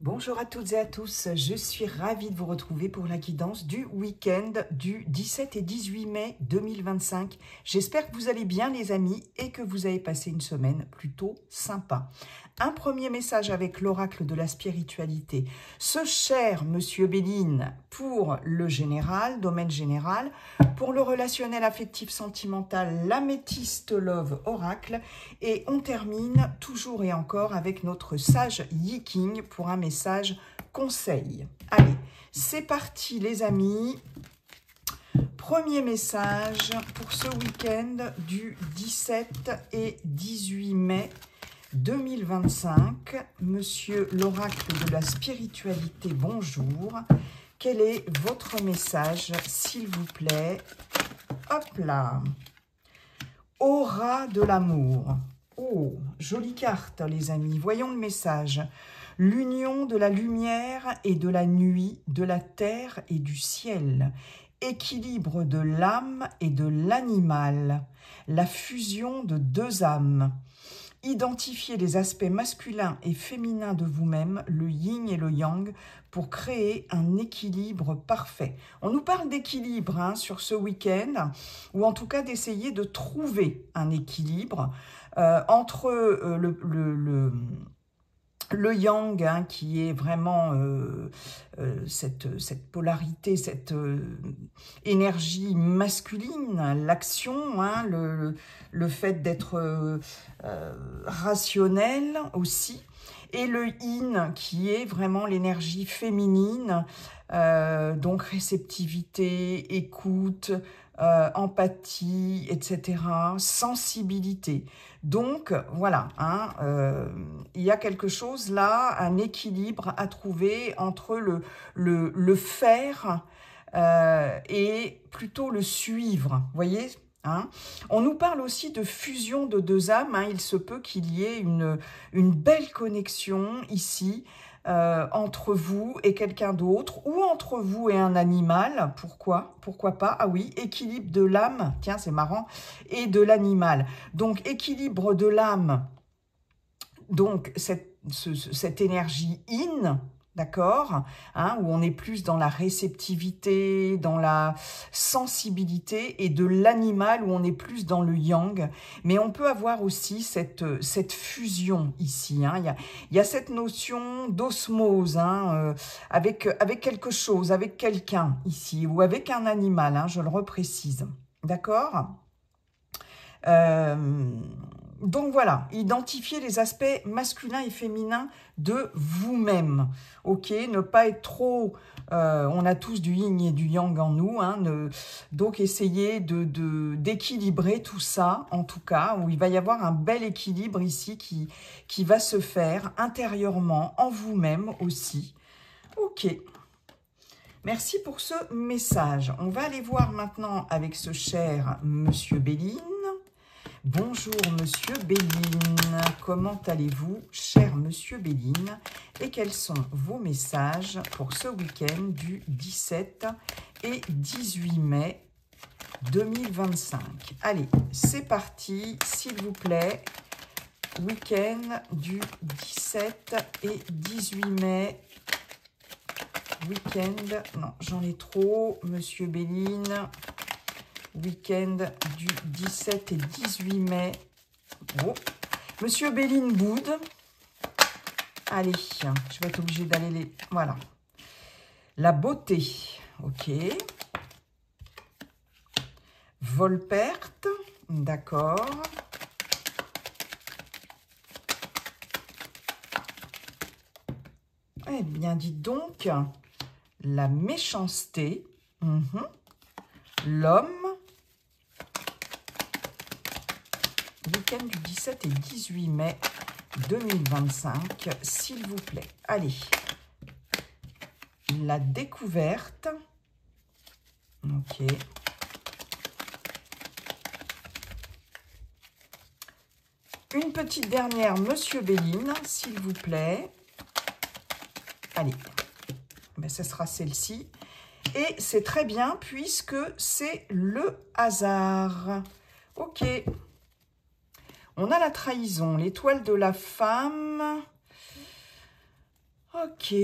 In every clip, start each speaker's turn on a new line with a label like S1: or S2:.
S1: Bonjour à toutes et à tous, je suis ravie de vous retrouver pour la guidance du week-end du 17 et 18 mai 2025. J'espère que vous allez bien les amis et que vous avez passé une semaine plutôt sympa. Un premier message avec l'oracle de la spiritualité. Ce cher Monsieur Béline pour le général, domaine général, pour le relationnel affectif sentimental, l'améthyste love oracle, et on termine toujours et encore avec notre sage Yi King pour un message conseil. Allez, c'est parti les amis. Premier message pour ce week-end du 17 et 18 mai 2025. Monsieur l'oracle de la spiritualité, bonjour. Quel est votre message, s'il vous plaît? Hop là. Aura de l'amour. Oh, jolie carte, les amis. Voyons le message. L'union de la lumière et de la nuit, de la terre et du ciel. Équilibre de l'âme et de l'animal. La fusion de deux âmes. Identifiez les aspects masculins et féminins de vous-même, le yin et le yang, pour créer un équilibre parfait. On nous parle d'équilibre sur ce week-end, ou en tout cas d'essayer de trouver un équilibre entre le yang, qui est vraiment cette polarité, cette énergie masculine, l'action, le fait d'être rationnel aussi, et le yin qui est vraiment l'énergie féminine, donc réceptivité, écoute, empathie, etc., sensibilité. Donc, voilà, il y a quelque chose là, un équilibre à trouver entre le faire et plutôt le suivre, vous voyez ? On nous parle aussi de fusion de deux âmes, il se peut qu'il y ait une belle connexion ici, entre vous et quelqu'un d'autre, ou entre vous et un animal, pourquoi pas, ah oui, équilibre de l'âme, tiens c'est marrant, et de l'animal. Donc équilibre de l'âme, donc cette énergie yin, d'accord, où on est plus dans la réceptivité, dans la sensibilité, et de l'animal où on est plus dans le yang. Mais on peut avoir aussi cette fusion ici. Il y a cette notion d'osmose avec quelque chose, avec quelqu'un ici, ou avec un animal, je le reprécise. D'accord ? Donc voilà, identifier les aspects masculins et féminins de vous-même. Ok, ne pas être trop... on a tous du yin et du yang en nous, donc essayez d'équilibrer tout ça, en tout cas, où il va y avoir un bel équilibre ici qui va se faire intérieurement, en vous-même aussi. Ok. Merci pour ce message. On va aller voir maintenant avec ce cher Monsieur Béline. Bonjour Monsieur Béline, comment allez-vous, cher Monsieur Béline, et quels sont vos messages pour ce week-end du 17 et 18 mai 2025. Allez, c'est parti, s'il vous plaît, week-end du 17 et 18 mai, week-end, non, j'en ai trop, Monsieur Béline, week-end du 17 et 18 mai. Oh. Monsieur Béline Boud. Allez, je vais être obligée d'aller les... Voilà. La beauté. Ok. Volperte. D'accord. Eh bien, dites donc. La méchanceté. L'homme. Week-end du 17 et 18 mai 2025, s'il vous plaît. Allez. La découverte. Ok. Une petite dernière, Monsieur Béline, s'il vous plaît. Allez. Ben, ce sera celle-ci. Et c'est très bien puisque c'est le hasard. Ok. On a la trahison, l'étoile de la femme. Oh, Ok,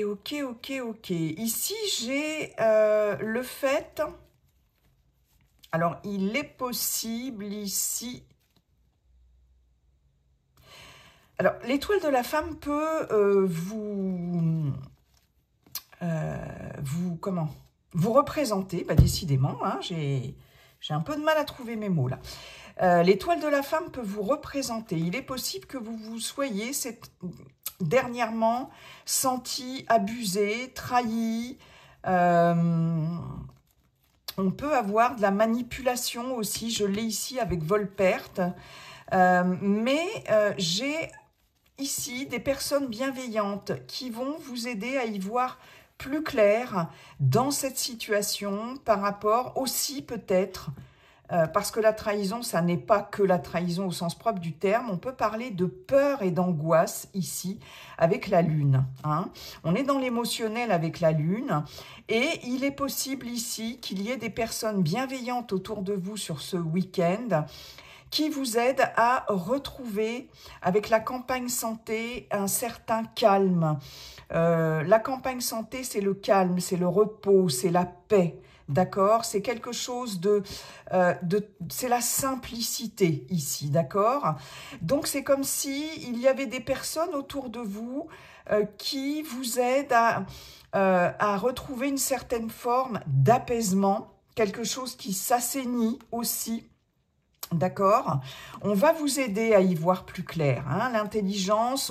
S1: ok, ok, ok. Ici, j'ai le fait... Alors, il est possible ici... Alors, l'étoile de la femme peut comment vous représenter, bah, décidément, hein, j'ai un peu de mal à trouver mes mots là. L'étoile de la femme peut vous représenter. Il est possible que vous vous soyez dernièrement senti abusé, trahi. On peut avoir de la manipulation aussi, je l'ai ici avec vol-perte. Mais j'ai ici des personnes bienveillantes qui vont vous aider à y voir plus clair dans cette situation par rapport aussi peut-être, parce que la trahison, ça n'est pas que la trahison au sens propre du terme, on peut parler de peur et d'angoisse ici avec la lune. Hein. On est dans l'émotionnel avec la lune et il est possible ici qu'il y ait des personnes bienveillantes autour de vous sur ce week-end qui vous aide à retrouver avec la campagne santé un certain calme. La campagne santé, c'est le calme, c'est le repos, c'est la paix. D'accord? C'est quelque chose c'est la simplicité ici, d'accord? Donc, c'est comme si il y avait des personnes autour de vous qui vous aident à retrouver une certaine forme d'apaisement, quelque chose qui s'assainit aussi. D'accord? On va vous aider à y voir plus clair. Hein? L'intelligence,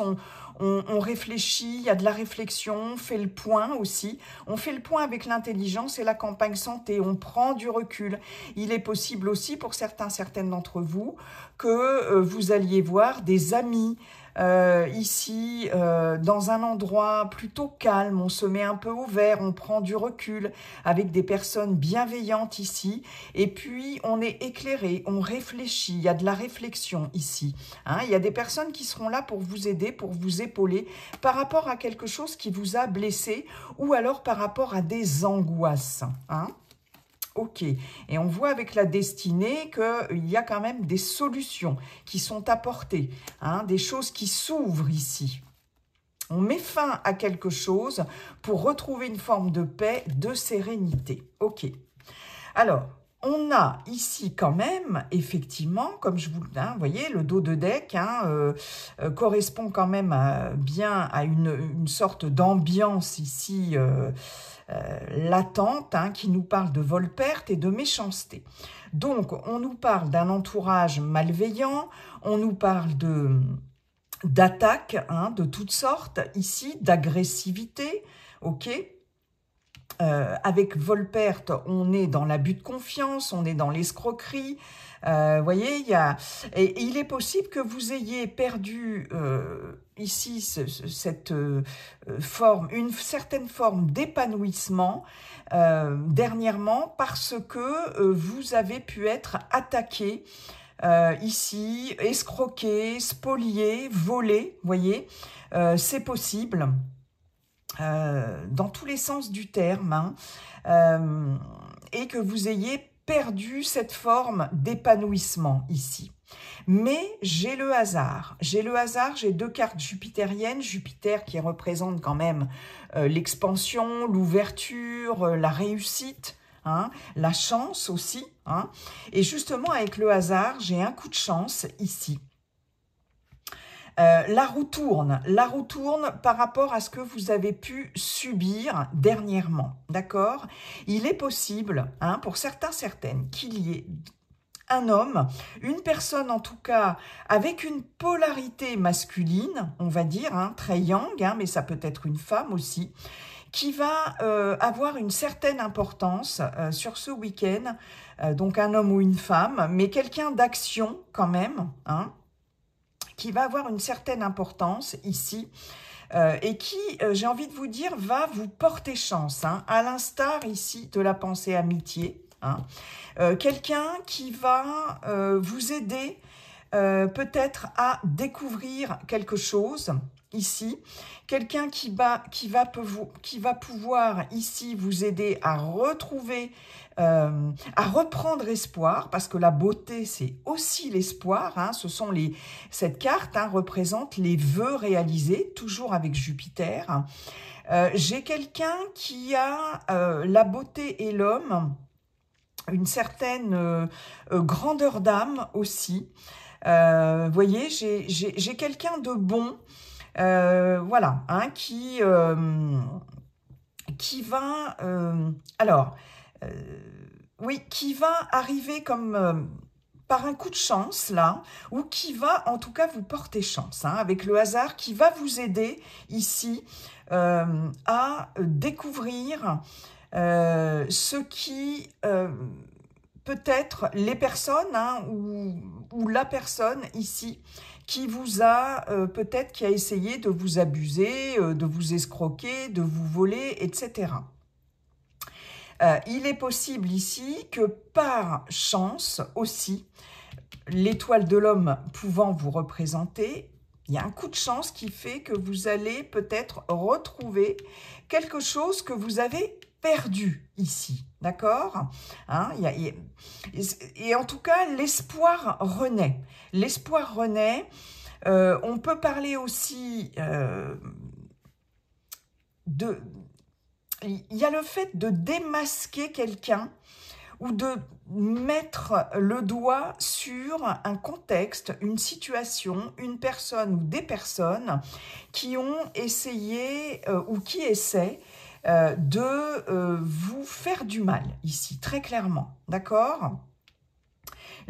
S1: on réfléchit, il y a de la réflexion, on fait le point aussi. On fait le point avec l'intelligence et la campagne santé, on prend du recul. Il est possible aussi pour certaines d'entre vous que vous alliez voir des amis ici dans un endroit plutôt calme, on se met un peu au vert, on prend du recul avec des personnes bienveillantes ici et puis on est éclairé, on réfléchit, il y a de la réflexion ici. Hein, il y a des personnes qui seront là pour vous aider, pour vous épauler par rapport à quelque chose qui vous a blessé ou alors par rapport à des angoisses. Hein. Ok, et on voit avec la destinée qu'il y a quand même des solutions qui sont apportées, hein, des choses qui s'ouvrent ici. On met fin à quelque chose pour retrouver une forme de paix, de sérénité. Ok, alors, on a ici quand même, effectivement, comme je vous... Hein, vous voyez, le dos de deck correspond quand même bien à une sorte d'ambiance ici latente, hein, qui nous parle de vol-perte et de méchanceté. Donc, on nous parle d'un entourage malveillant, on nous parle d'attaques, hein, de toutes sortes, ici, d'agressivité, ok. Avec vol-perte, on est dans l'abus de confiance, on est dans l'escroquerie. Vous voyez, et il est possible que vous ayez perdu ici cette forme, une certaine forme d'épanouissement dernièrement parce que vous avez pu être attaqué ici, escroqué, spolié, volé. Vous voyez, c'est possible. Dans tous les sens du terme, hein, et que vous ayez perdu cette forme d'épanouissement ici. Mais j'ai le hasard, j'ai deux cartes jupitériennes, Jupiter qui représente quand même l'expansion, l'ouverture, la réussite, hein, la chance aussi, hein, et justement avec le hasard, j'ai un coup de chance ici. La roue tourne par rapport à ce que vous avez pu subir dernièrement, d'accord? Il est possible, hein, pour certaines, qu'il y ait un homme, une personne en tout cas, avec une polarité masculine, on va dire, hein, très yang, hein, mais ça peut être une femme aussi, qui va avoir une certaine importance sur ce week-end, donc un homme ou une femme, mais quelqu'un d'action quand même, hein, qui va avoir une certaine importance ici et qui, j'ai envie de vous dire, va vous porter chance, hein, à l'instar ici de la pensée amitié. Hein. Quelqu'un qui va vous aider peut-être à découvrir quelque chose ici. Quelqu'un qui va pouvoir ici vous aider à retrouver, à reprendre espoir, parce que la beauté, c'est aussi l'espoir. Hein, cette carte représente les vœux réalisés, toujours avec Jupiter. J'ai quelqu'un qui a la beauté et l'homme, une certaine grandeur d'âme aussi. Vous voyez, j'ai quelqu'un de bon, voilà, hein, qui va, oui, qui va arriver comme par un coup de chance, là, ou qui va, en tout cas, vous porter chance, hein, avec le hasard, qui va vous aider, ici, à découvrir ce qui, peut-être, les personnes, hein, ou la personne, ici, qui vous a, peut-être, qui a essayé de vous abuser, de vous escroquer, de vous voler, etc. Il est possible ici que par chance aussi, l'étoile de l'homme pouvant vous représenter, il y a un coup de chance qui fait que vous allez peut-être retrouver quelque chose que vous avez perdu ici, d'accord, hein, et en tout cas, l'espoir renaît. L'espoir renaît. On peut parler aussi il y a le fait de démasquer quelqu'un ou de mettre le doigt sur un contexte, une situation, une personne ou des personnes qui ont essayé ou qui essaient de vous faire du mal ici, très clairement, d'accord?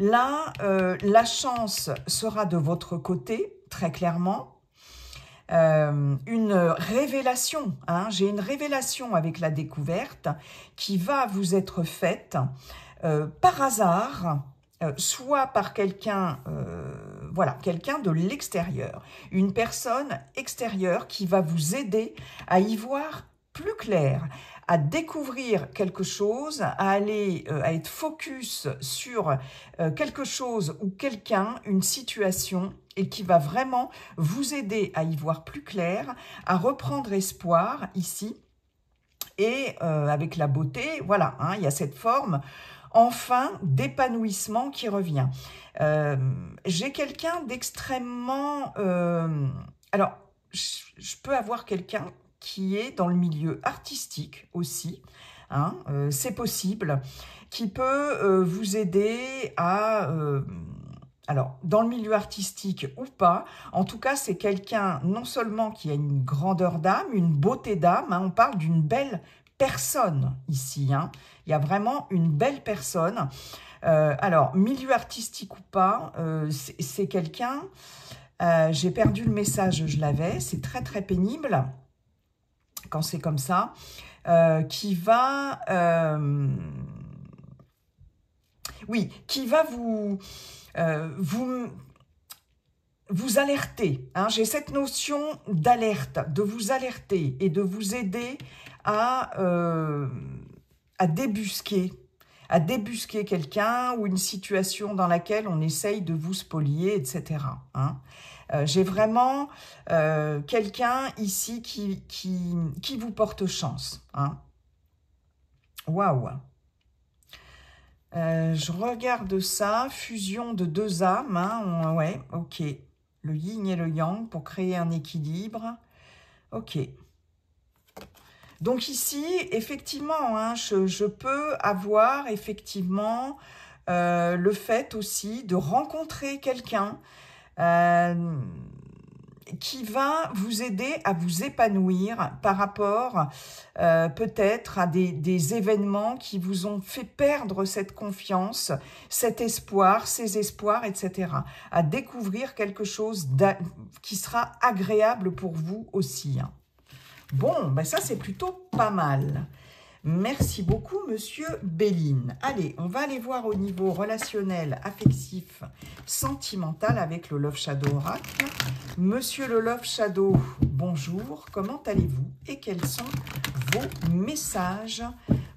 S1: Là, la chance sera de votre côté, très clairement. Une révélation, hein, j'ai une révélation avec la découverte qui va vous être faite par hasard, soit par quelqu'un, voilà, quelqu'un de l'extérieur, une personne extérieure qui va vous aider à y voir plus clair, à découvrir quelque chose, à aller, à être focus sur quelque chose ou quelqu'un, une situation, et qui va vraiment vous aider à y voir plus clair, à reprendre espoir ici, et avec la beauté, voilà, hein, il y a cette forme, enfin, d'épanouissement qui revient. J'ai quelqu'un d'extrêmement... alors, je peux avoir quelqu'un qui est dans le milieu artistique aussi, hein, c'est possible, qui peut vous aider à... alors, dans le milieu artistique ou pas, en tout cas, c'est quelqu'un non seulement qui a une grandeur d'âme, une beauté d'âme, hein, on parle d'une belle personne ici, hein, il y a vraiment une belle personne. Alors, milieu artistique ou pas, c'est quelqu'un, j'ai perdu le message, je l'avais, c'est très très pénible quand c'est comme ça, qui va... oui, qui va vous alerter, hein. J'ai cette notion d'alerte, de vous alerter et de vous aider à débusquer quelqu'un ou une situation dans laquelle on essaye de vous spolier, etc. Hein. J'ai vraiment quelqu'un ici qui vous porte chance. Hein. Waouh! Je regarde ça, fusion de deux âmes, hein, ouais, ok. Le yin et le yang pour créer un équilibre, ok. Donc ici, effectivement, hein, je peux avoir effectivement le fait aussi de rencontrer quelqu'un qui va vous aider à vous épanouir par rapport peut-être à des événements qui vous ont fait perdre cette confiance, cet espoir, ces espoirs, etc. À découvrir quelque chose qui sera agréable pour vous aussi. Hein. Bon, ben ça c'est plutôt pas mal. Merci beaucoup, Monsieur Béline. Allez, on va aller voir au niveau relationnel, affectif, sentimental avec le Love Shadow Oracle. Monsieur le Love Shadow, bonjour, comment allez-vous et quels sont vos messages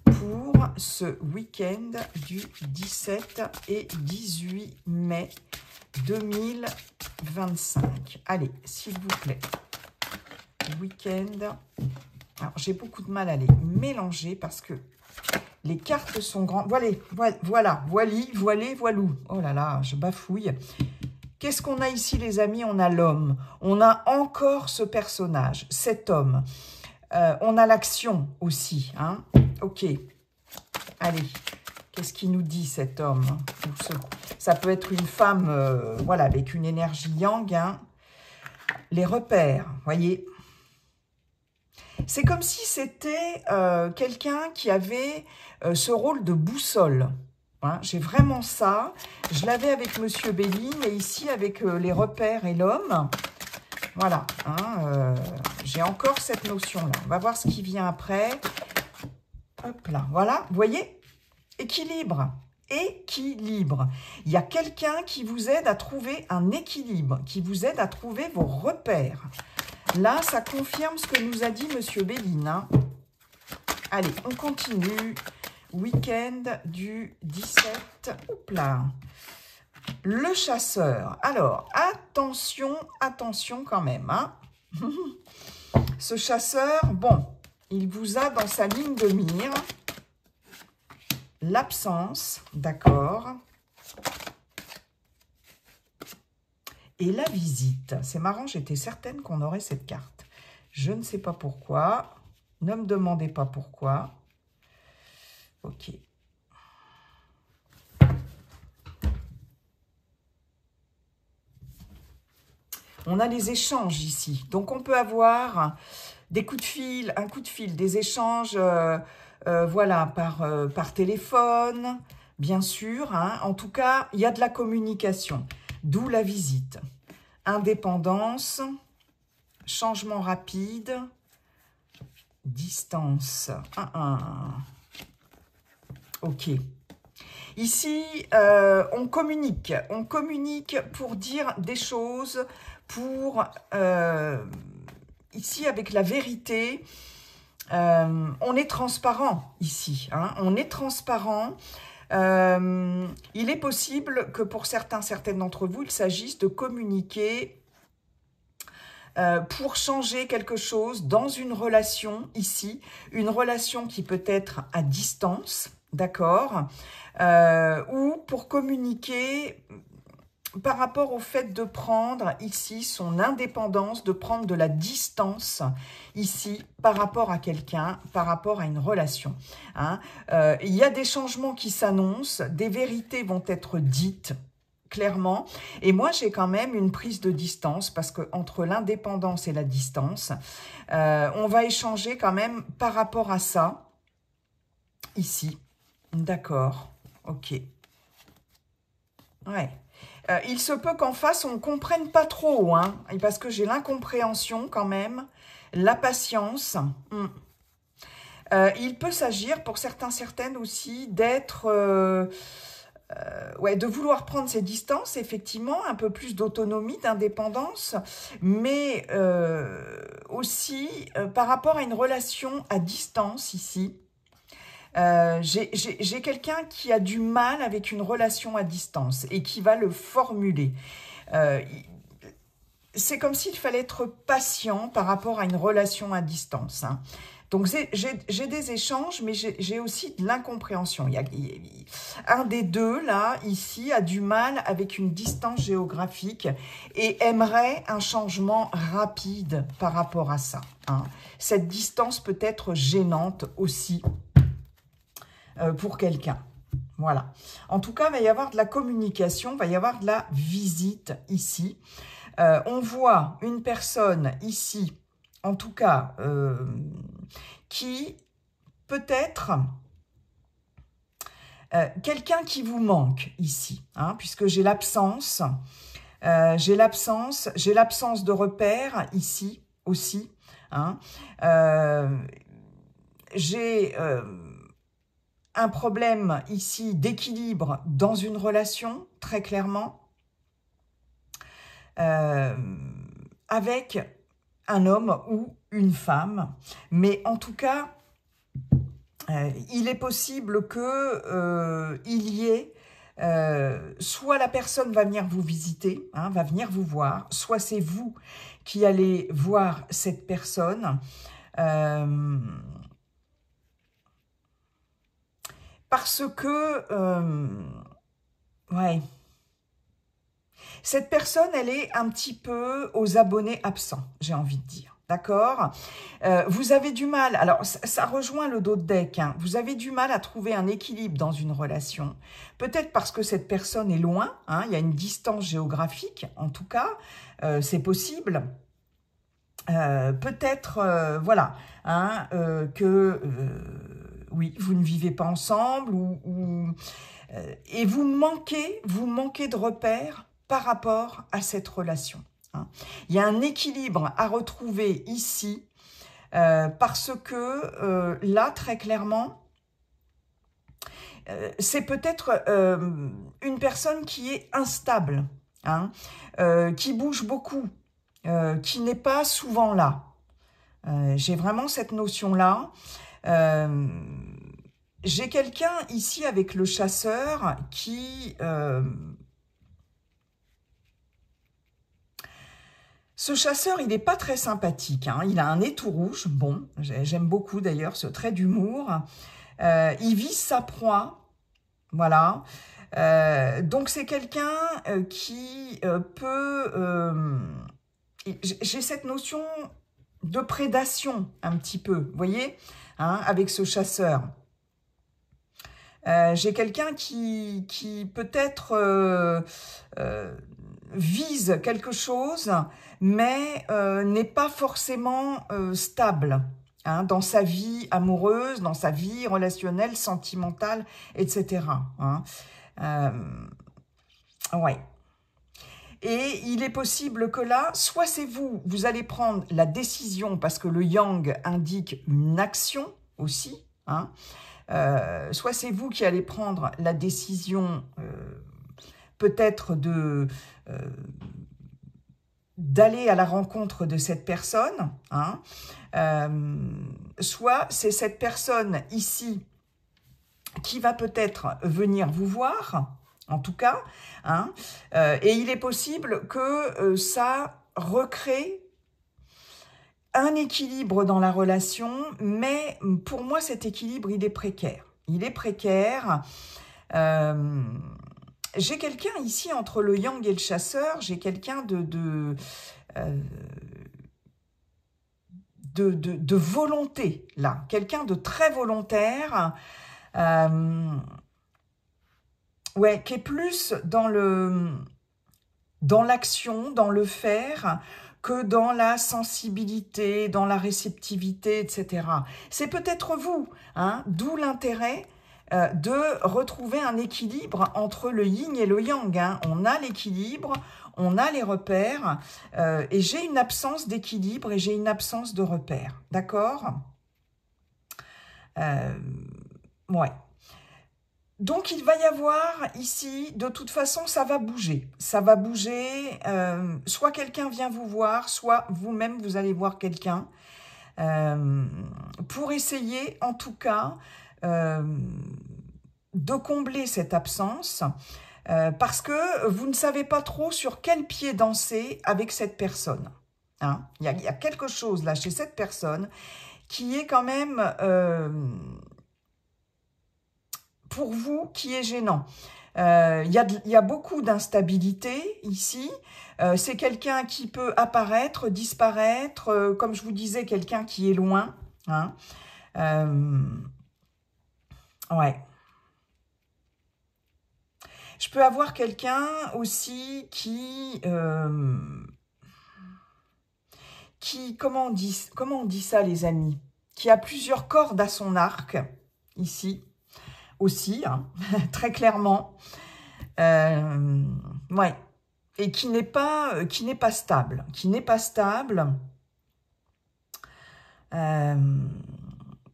S1: pour ce week-end du 17 et 18 mai 2025 ? Allez, s'il vous plaît. week-end. Alors, j'ai beaucoup de mal à les mélanger parce que les cartes sont grandes. Voilà, voilou. Oh là là, je bafouille. Qu'est-ce qu'on a ici, les amis? On a l'homme. On a encore ce personnage, cet homme. On a l'action aussi. Hein. Ok. Allez. Qu'est-ce qu'il nous dit, cet homme? Ça peut être une femme, voilà, avec une énergie yang. Hein. Les repères, voyez. C'est comme si c'était quelqu'un qui avait ce rôle de boussole. Hein. J'ai vraiment ça. Je l'avais avec Monsieur Béline et ici avec les repères et l'homme. Voilà. Hein, j'ai encore cette notion-là. On va voir ce qui vient après. Hop là. Voilà. Vous voyez? Équilibre. Équilibre. Il y a quelqu'un qui vous aide à trouver un équilibre, qui vous aide à trouver vos repères. Là, ça confirme ce que nous a dit Monsieur Béline. Hein. Allez, on continue. Week-end du 17. Hop là. Le chasseur. Alors, attention, attention quand même. Hein. Ce chasseur, bon, il vous a dans sa ligne de mire. L'absence, d'accord. Et la visite. C'est marrant, j'étais certaine qu'on aurait cette carte. Je ne sais pas pourquoi. Ne me demandez pas pourquoi. Ok. On a les échanges ici. Donc, on peut avoir des coups de fil, un coup de fil, des échanges... voilà, par téléphone, bien sûr. Hein. En tout cas, il y a de la communication, d'où la visite. Indépendance, changement rapide, distance. Ok. Ici, on communique pour dire des choses, pour... ici, avec la vérité... on est transparent ici, hein, on est transparent. Il est possible que pour certaines d'entre vous, il s'agisse de communiquer pour changer quelque chose dans une relation ici, une relation qui peut être à distance, d'accord, ou pour communiquer par rapport au fait de prendre ici son indépendance, de prendre de la distance ici par rapport à quelqu'un, par rapport à une relation. Hein. Il y a des changements qui s'annoncent, des vérités vont être dites clairement. Et moi, j'ai quand même une prise de distance parce que entre l'indépendance et la distance, on va échanger quand même par rapport à ça ici. D'accord, ok. Ouais. Il se peut qu'en face, on ne comprenne pas trop, hein, parce que j'ai l'incompréhension quand même, la patience. Il peut s'agir pour certaines aussi d'être, ouais, de vouloir prendre ses distances, effectivement, un peu plus d'autonomie, d'indépendance, mais aussi par rapport à une relation à distance ici. J'ai quelqu'un qui a du mal avec une relation à distance et qui va le formuler. C'est comme s'il fallait être patient par rapport à une relation à distance. Hein. Donc, j'ai des échanges, mais j'ai aussi de l'incompréhension. Un des deux, là, ici, a du mal avec une distance géographique et aimerait un changement rapide par rapport à ça. Hein. Cette distance peut être gênante aussi. Pour quelqu'un. Voilà. En tout cas, il va y avoir de la communication, il va y avoir de la visite ici. On voit une personne ici, en tout cas, qui peut être quelqu'un qui vous manque ici, hein, puisque j'ai l'absence, j'ai l'absence de repères ici aussi. Hein. J'ai... un problème ici d'équilibre dans une relation, très clairement, avec un homme ou une femme. Mais en tout cas, il est possible que il y ait, soit la personne va venir vous visiter, hein, va venir vous voir, soit c'est vous qui allez voir cette personne. Parce que, ouais, cette personne, elle est un petit peu aux abonnés absents, j'ai envie de dire. D'accord? Vous avez du mal, alors ça rejoint le dos de deck, hein, vous avez du mal à trouver un équilibre dans une relation. Peut-être parce que cette personne est loin, hein, il y a une distance géographique, en tout cas, c'est possible. Peut-être, voilà, hein, que, oui, vous ne vivez pas ensemble et vous manquez de repères par rapport à cette relation. Hein. Il y a un équilibre à retrouver ici parce que là, très clairement, c'est peut-être une personne qui est instable, hein, qui bouge beaucoup, qui n'est pas souvent là. J'ai vraiment cette notion-là. J'ai quelqu'un ici avec le chasseur qui... ce chasseur, il n'est pas très sympathique. Hein. Il a un nez tout rouge. Bon, j'aime beaucoup d'ailleurs ce trait d'humour. Il vise sa proie. Voilà. Donc c'est quelqu'un qui peut... j'ai cette notion de prédation un petit peu, vous voyez, hein, avec ce chasseur. J'ai quelqu'un qui peut-être vise quelque chose, mais n'est pas forcément stable, hein, dans sa vie amoureuse, dans sa vie relationnelle, sentimentale, etc. Hein. Ouais. Et il est possible que là, soit c'est vous, vous allez prendre la décision, parce que le yang indique une action aussi, hein, soit c'est vous qui allez prendre la décision peut-être d'aller à la rencontre de cette personne, hein, soit c'est cette personne ici qui va peut-être venir vous voir, en tout cas, hein, et il est possible que ça recrée un équilibre dans la relation, mais pour moi, cet équilibre, il est précaire. Il est précaire. J'ai quelqu'un ici, entre le yang et le chasseur, j'ai quelqu'un de volonté, là. Quelqu'un de très volontaire, ouais, qui est plus dans l'action, dans le faire, que dans la sensibilité, dans la réceptivité, etc. C'est peut-être vous, hein, d'où l'intérêt de retrouver un équilibre entre le yin et le yang. Hein. On a l'équilibre, on a les repères, et j'ai une absence d'équilibre et j'ai une absence de repères. D'accord? Ouais. Donc, il va y avoir ici, de toute façon, ça va bouger. Ça va bouger, soit quelqu'un vient vous voir, soit vous-même, vous allez voir quelqu'un, pour essayer, en tout cas, de combler cette absence, parce que vous ne savez pas trop sur quel pied danser avec cette personne. Hein. Il y a quelque chose là, chez cette personne, qui est quand même... pour vous, qui est gênant. Il y a beaucoup d'instabilité ici. C'est quelqu'un qui peut apparaître, disparaître, comme je vous disais, quelqu'un qui est loin. Hein. Ouais. Je peux avoir quelqu'un aussi qui comment on dit ça, les amis? Qui a plusieurs cordes à son arc, ici. Aussi, hein, très clairement, ouais, et qui n'est pas stable,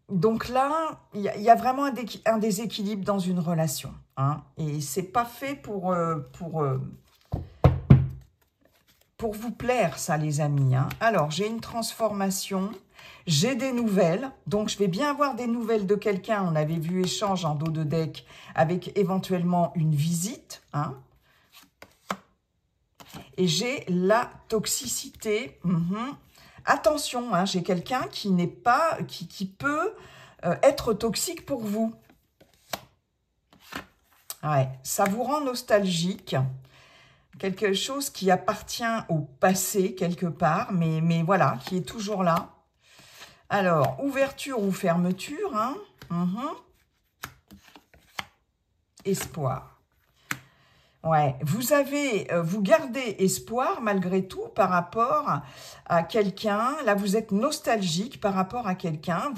S1: donc là, il y a vraiment un déséquilibre dans une relation, hein, et c'est pas fait pour vous plaire, ça, les amis. Hein. Alors, j'ai une transformation. J'ai des nouvelles, donc je vais bien avoir des nouvelles de quelqu'un. On avait vu échange en dos de deck avec éventuellement une visite. Hein. et j'ai la toxicité. Attention, hein, j'ai quelqu'un qui n'est pas, qui peut être toxique pour vous. Ouais, ça vous rend nostalgique. Quelque chose qui appartient au passé quelque part, mais voilà, qui est toujours là. Alors, ouverture ou fermeture, hein. Espoir. Ouais, vous gardez espoir malgré tout par rapport à quelqu'un. Là, vous êtes nostalgique par rapport à quelqu'un.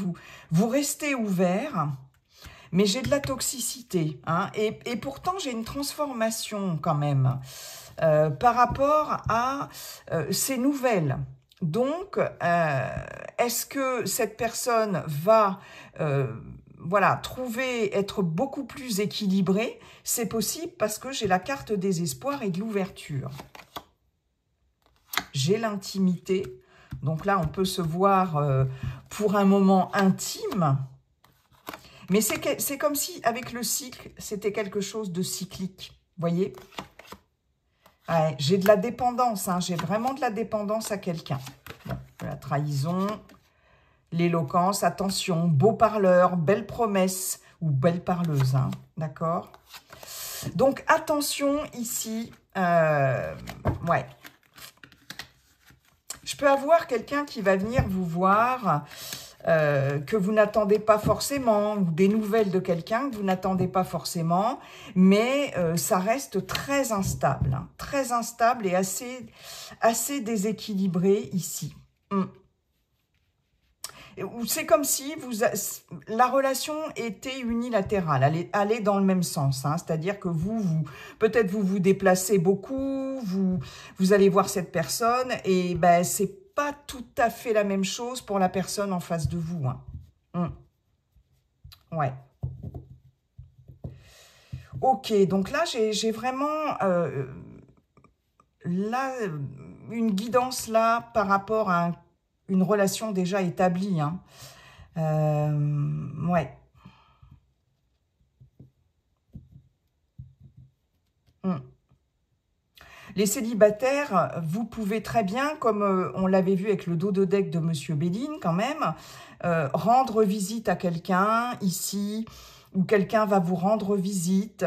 S1: Vous restez ouvert, mais j'ai de la toxicité. Hein, et pourtant, j'ai une transformation quand même par rapport à ces nouvelles. Donc, est-ce que cette personne va... voilà, être beaucoup plus équilibré, c'est possible parce que j'ai la carte des espoirs et de l'ouverture. J'ai l'intimité. Donc là, on peut se voir pour un moment intime. Mais c'est comme si, avec le cycle, c'était quelque chose de cyclique. Vous voyez? Ouais, j'ai de la dépendance, hein, j'ai vraiment de la dépendance à quelqu'un. Bon, la trahison... L'éloquence, attention, beau parleur, belle promesse ou belle parleuse, hein, d'accord? Donc, attention ici, ouais. Je peux avoir quelqu'un qui va venir vous voir, que vous n'attendez pas forcément, ou des nouvelles de quelqu'un que vous n'attendez pas forcément, mais ça reste très instable, hein, très instable et assez déséquilibré ici. C'est comme si la relation était unilatérale, elle est dans le même sens. Hein, c'est-à-dire que peut-être vous déplacez beaucoup, vous allez voir cette personne et ben, c'est pas tout à fait la même chose pour la personne en face de vous. Hein. Ouais. Ok, donc là, j'ai vraiment là, une guidance là par rapport à une relation déjà établie. Hein. Ouais. Les célibataires, vous pouvez très bien, comme on l'avait vu avec le dos de deck de Monsieur Béline quand même, rendre visite à quelqu'un ici, ou quelqu'un va vous rendre visite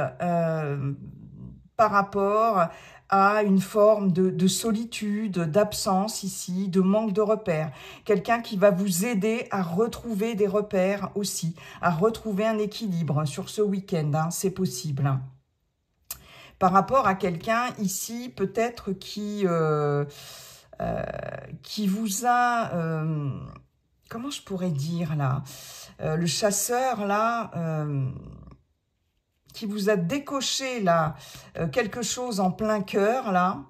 S1: par rapport à une forme de solitude, d'absence ici, de manque de repères. Quelqu'un qui va vous aider à retrouver des repères aussi, à retrouver un équilibre sur ce week-end, hein, c'est possible. Hein. Par rapport à quelqu'un ici, peut-être qui vous a... comment je pourrais dire là, le chasseur là... qui vous a décoché là quelque chose en plein cœur là.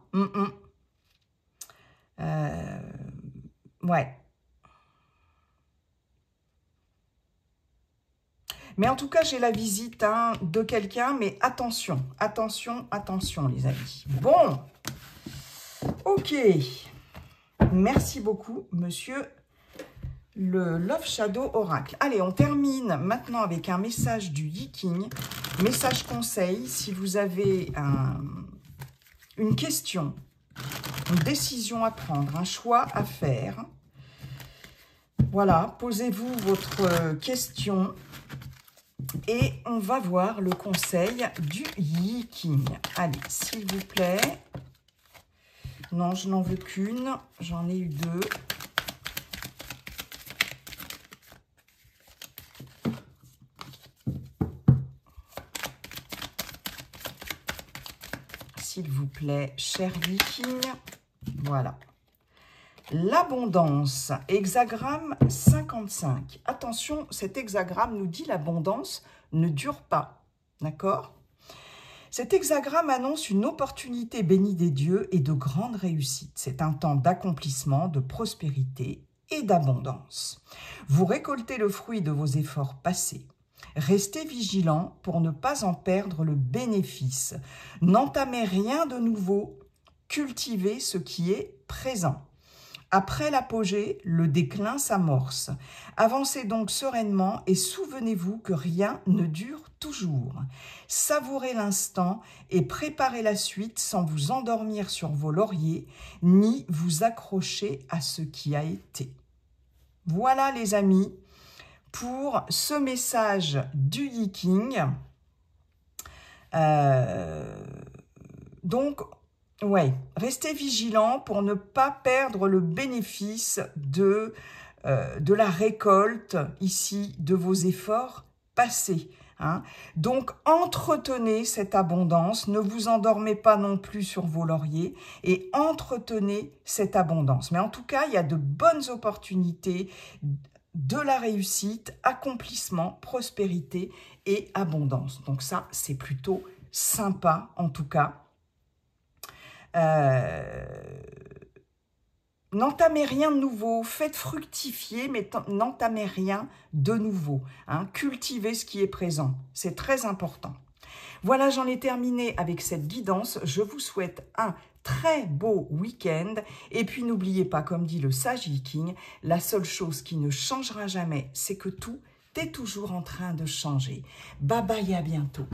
S1: Ouais. Mais en tout cas, j'ai la visite hein, de quelqu'un, mais attention, attention, attention les amis. Bon, ok. Merci beaucoup, monsieur le Love Shadow Oracle. Allez, on termine maintenant avec un message du Yi King. Message conseil, si vous avez une question, une décision à prendre, un choix à faire. Voilà, posez-vous votre question et on va voir le conseil du Yi King. Allez, s'il vous plaît. Non, je n'en veux qu'une, j'en ai eu deux. S'il vous plaît, cher Viking. Voilà. L'abondance, hexagramme 55. Attention, cet hexagramme nous dit l'abondance ne dure pas. D'accord? Cet hexagramme annonce une opportunité bénie des dieux et de grande réussite. C'est un temps d'accomplissement, de prospérité et d'abondance. Vous récoltez le fruit de vos efforts passés. Restez vigilant pour ne pas en perdre le bénéfice. N'entamez rien de nouveau. Cultivez ce qui est présent. Après l'apogée, le déclin s'amorce. Avancez donc sereinement et souvenez-vous que rien ne dure toujours. Savourez l'instant et préparez la suite sans vous endormir sur vos lauriers, ni vous accrocher à ce qui a été. Voilà les amis, pour ce message du Yi King. Donc, ouais, restez vigilants pour ne pas perdre le bénéfice de la récolte ici de vos efforts passés. Hein. Donc, entretenez cette abondance, ne vous endormez pas non plus sur vos lauriers et entretenez cette abondance. Mais en tout cas, il y a de bonnes opportunités, de la réussite, accomplissement, prospérité et abondance. Donc ça, c'est plutôt sympa en tout cas. N'entamez rien de nouveau, faites fructifier, mais n'entamez rien de nouveau. Hein. Cultivez ce qui est présent, c'est très important. Voilà, j'en ai terminé avec cette guidance. Je vous souhaite un très beau week-end. Et puis, n'oubliez pas, comme dit le sage Yi King, la seule chose qui ne changera jamais, c'est que tout est toujours en train de changer. Bye bye, à bientôt.